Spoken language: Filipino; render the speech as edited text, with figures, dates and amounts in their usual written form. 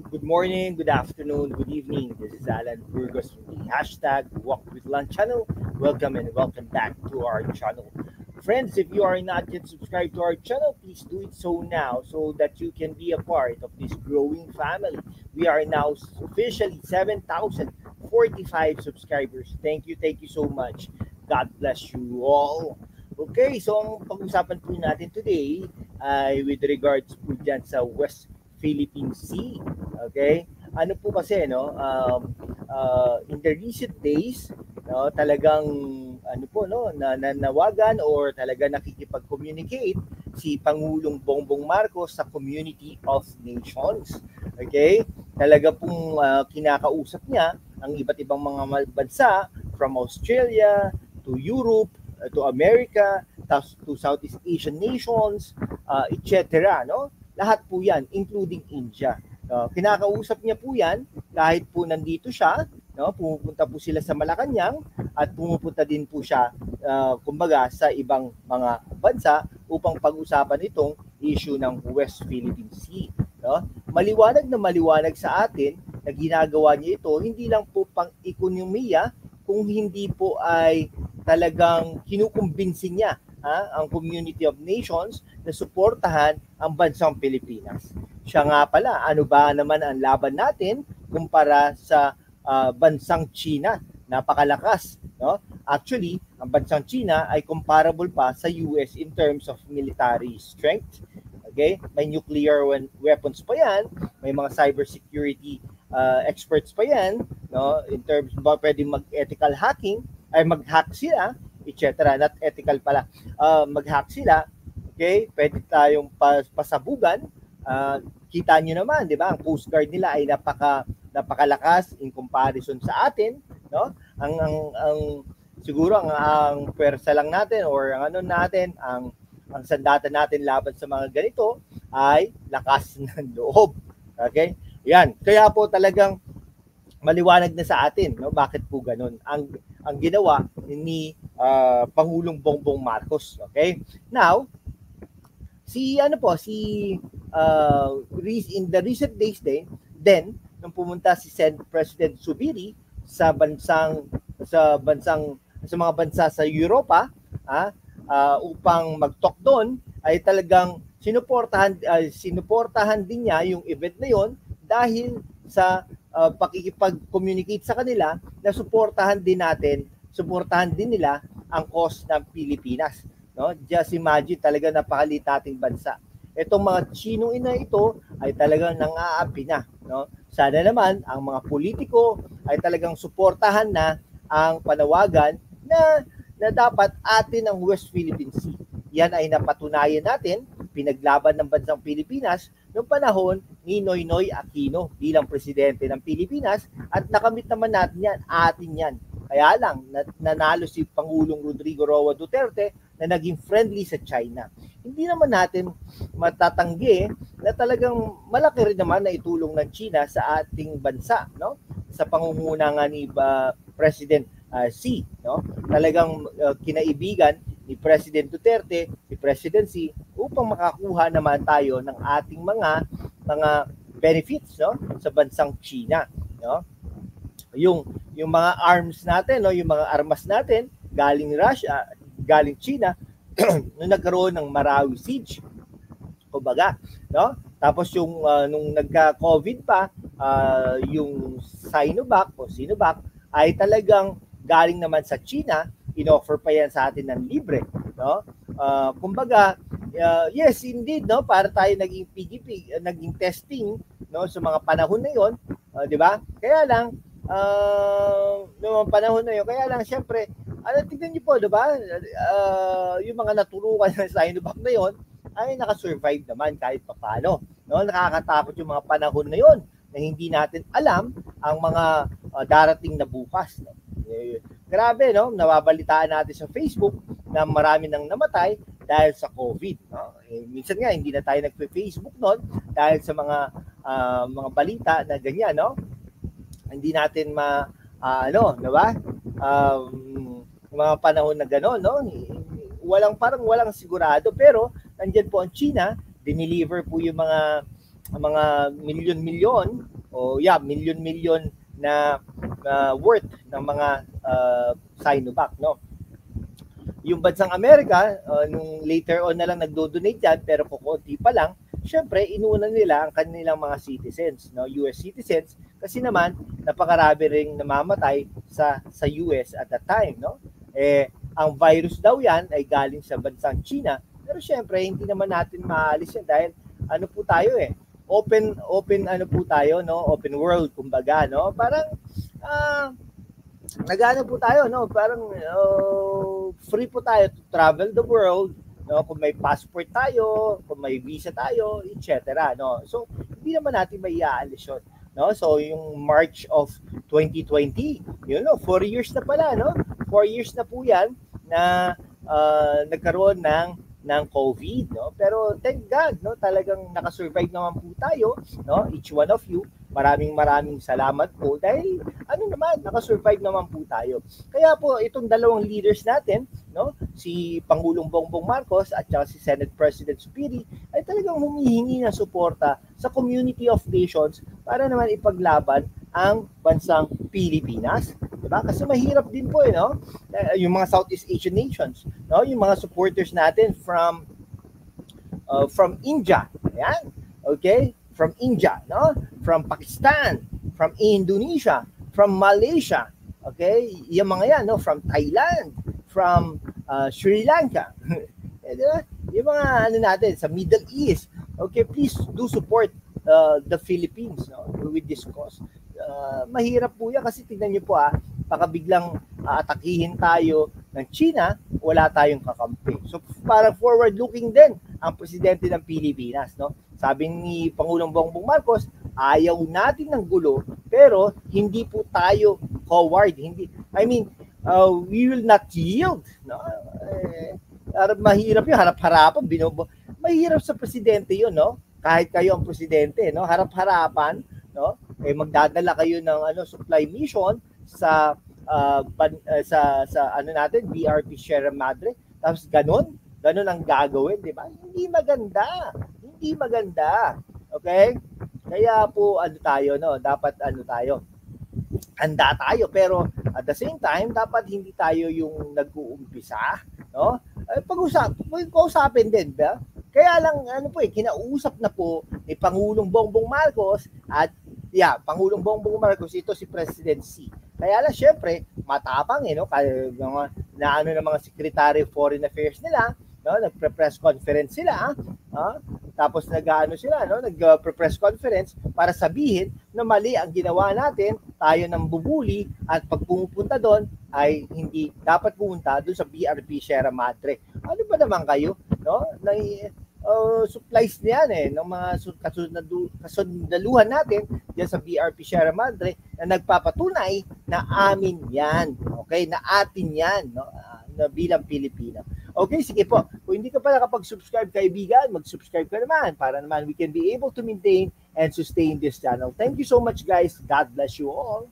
Good morning, good afternoon, good evening. This is Alan Burgos from the hashtag Walk with Lunch channel. Welcome and welcome back to our channel. Friends, if you are not yet subscribed to our channel, please do it so now so that you can be a part of this growing family. We are now officially 7,045 subscribers. Thank you so much. God bless you all. Okay, so ang pag-usapan po natin today ay with regards po dyan sa West Philippine Sea. Okay? Ano po kasi no, in the recent days, no, talagang ano po no, nanawagan or talaga nakikipag-communicate si Pangulong Bongbong Marcos sa Community of Nations. Okay? Talaga pong kinakausap niya ang iba't ibang mga bansa from Australia to Europe to America to Southeast Asian nations, etc. No? Lahat po yan, including India. Kinakausap niya po yan kahit po nandito siya, no? Pumupunta po sila sa Malacanang at pumupunta din po siya, kumbaga, sa ibang mga bansa upang pag-usapan itong issue ng West Philippine Sea. No? Maliwanag na maliwanag sa atin na ginagawa niya ito, hindi lang po pang ekonomiya, kung hindi po ay talagang kinukumbinsin niya ang Community of Nations na suportahan ang bansang Pilipinas. Siya nga pala, ano ba naman ang laban natin kumpara sa bansang China? Napakalakas. No? Actually, ang bansang China ay comparable pa sa US in terms of military strength. Okay? May nuclear weapons pa yan, may mga cybersecurity experts pa yan, no? In terms ba pwedeng mag-ethical hacking, ay mag-hack sila, etc. Not ethical pala. Mag-hack sila, okay? Pwede tayong pasabugan. Kita nyo naman, di ba? Ang Coast Guard nila ay napakalakas in comparison sa atin, no? Ang siguro ang pwersa lang natin or ang ano natin, ang sandata natin laban sa mga ganito ay lakas ng loob. Okay? Yan. Kaya po talagang maliwanag na sa atin, no? Bakit po ganun ang ginawa ni Pangulong Bongbong Marcos. Okay? Now, in the recent days then nung pumunta si President Zubiri sa mga bansa sa Europa, upang mag-talk doon, ay talagang sinuportahan din niya yung event na yon dahil sa pakikipag-communicate sa kanila na suportahan din nila ang cause ng Pilipinas. No? Just imagine, talaga napakaliit nating bansa. Itong mga Chinong ina ito ay talagang nang-aapi na. No? Sana naman ang mga politiko ay talagang suportahan na ang panawagan na dapat atin ang West Philippine Sea. Yan ay napatunayan natin, pinaglaban ng bansang Pilipinas noong panahon ni Noynoy Aquino bilang presidente ng Pilipinas at nakamit naman natin yan, atin yan. Kaya lang, nanalo si Pangulong Rodrigo Roa Duterte na naging friendly sa China. Hindi naman natin matatanggi na talagang malaki rin naman na itulong ng China sa ating bansa, no? Sa pangunguna nga ni President Xi, no? Talagang kinaibigan ni President Duterte, ni President Xi, upang makakuha naman tayo ng ating mga benefits, no, sa bansang China, no? Yung mga arms natin, no, yung mga armas natin galing Russia, galing China nung nagkaroon ng Marawi siege. Kumbaga, no? Tapos yung nung nagka-COVID pa, yung Sinovac ay talagang galing naman sa China, inoffer pa yan sa atin ng libre, no? Kumbaga, yes indeed, no, para tayo naging PGP, naging testing, no, sa mga panahon na 'yon, 'di ba? Kaya lang noong panahon na 'yon, kaya lang syempre, tingnan niyo po, 'di ba? Yung mga naturukan ng Sinovac na 'yon ay naka-survive naman kahit papaano, no? Nakakatakot yung mga panahon na 'yon na hindi natin alam ang mga darating na bukas, no? Grabe, no? Nawabalitaan natin sa Facebook na marami nang namatay dahil sa COVID, no? Minsan nga hindi na tayo nagpe-Facebook noon dahil sa mga balita na ganyan, no? Hindi natin di ba? Mga panahon na gano'n, no? Walang sigurado, pero nandiyan po ang China, dineliver po yung mga milyon-milyon milyon-milyon na worth ng mga Sinovac, no? Yung bansang Amerika, nung later on na lang nagdo-donate yan, pero kukunti pa lang, syempre, inuuna nila ang kanilang mga citizens, no? US citizens, kasi naman, napakarami ring namamatay sa US at that time, no? Ang virus daw yan ay galing sa bansang China, pero syempre, hindi naman natin maalis yan dahil ano po tayo open ano po tayo, no? Open world, kumbaga, no? Parang, nagano po tayo, no? Parang free po tayo to travel the world, no? Kung may passport tayo, kung may visa tayo, etc., no? So hindi naman natin maiaalis yun, no? So yung March of 2020, 4 years na pala, no? 4 years na po yan na nagkaroon ng COVID, no? Pero thank God, no? Talagang nakasurvive naman po tayo, no? Each one of you, maraming salamat po dahil nakasurvive naman po tayo. Kaya po itong dalawang leaders natin, no, si Pangulong Bongbong Marcos at saka si Senate President Supiri ay talagang humihingi ng suporta sa community of nations para naman ipaglaban ang bansang Pilipinas, 'di ba? Kasi mahirap din po no, yung mga Southeast Asian nations, no, yung mga supporters natin from India. Ayan. Okay? From India, no? From Pakistan, from Indonesia, from Malaysia, okay? Yung mga yan, no? From Thailand, from Sri Lanka. Yung mga natin sa Middle East. Okay, please do support the Philippines, no? With this cause. Mahirap po yan kasi tignan niyo po baka biglang atakihin tayo ng China, wala tayong kakampi. So para forward-looking din ang presidente ng Pilipinas, no? Sabi ni Pangulong Bongbong Marcos, ayaw natin ng gulo, pero hindi po tayo coward. We will not yield. No? Mahirap yun, harap-harapan. Mahirap sa presidente yun, no? Kahit kayo ang presidente, no? Harap-harapan, no? Magdadala kayo ng supply mission sa BRP Sierra Madre. Tapos ganun ang gagawin, di ba? Hindi maganda. Okay? Kaya po dapat handa tayo, pero at the same time dapat hindi tayo yung nag-uumpisa, no? Pag-usapin din, ba? Kaya lang kinausap na po ni Pangulong Bongbong Marcos at Pangulong Bongbong Marcos ito si President Xi. Kaya lang syempre matapang no? Ng mga Secretary of Foreign Affairs nila, no? Nagpre-press conference sila, tapos nagpre-press conference para sabihin na mali ang ginawa natin, tayo nang bubuli at pag pumupunta doon ay hindi dapat pumunta doon sa BRP Sierra Madre. Ano ba naman kayo, no? Supplies niyan ng mga kasundaluhan natin diyan sa BRP Sierra Madre na nagpapatunay na amin yan, okay? Na atin yan, no? Na bilang Pilipino. Okay, sige po. Kung hindi ka pa nakapag-subscribe, kaibigan, mag-subscribe ka naman para naman we can be able to maintain and sustain this channel. Thank you so much, guys. God bless you all.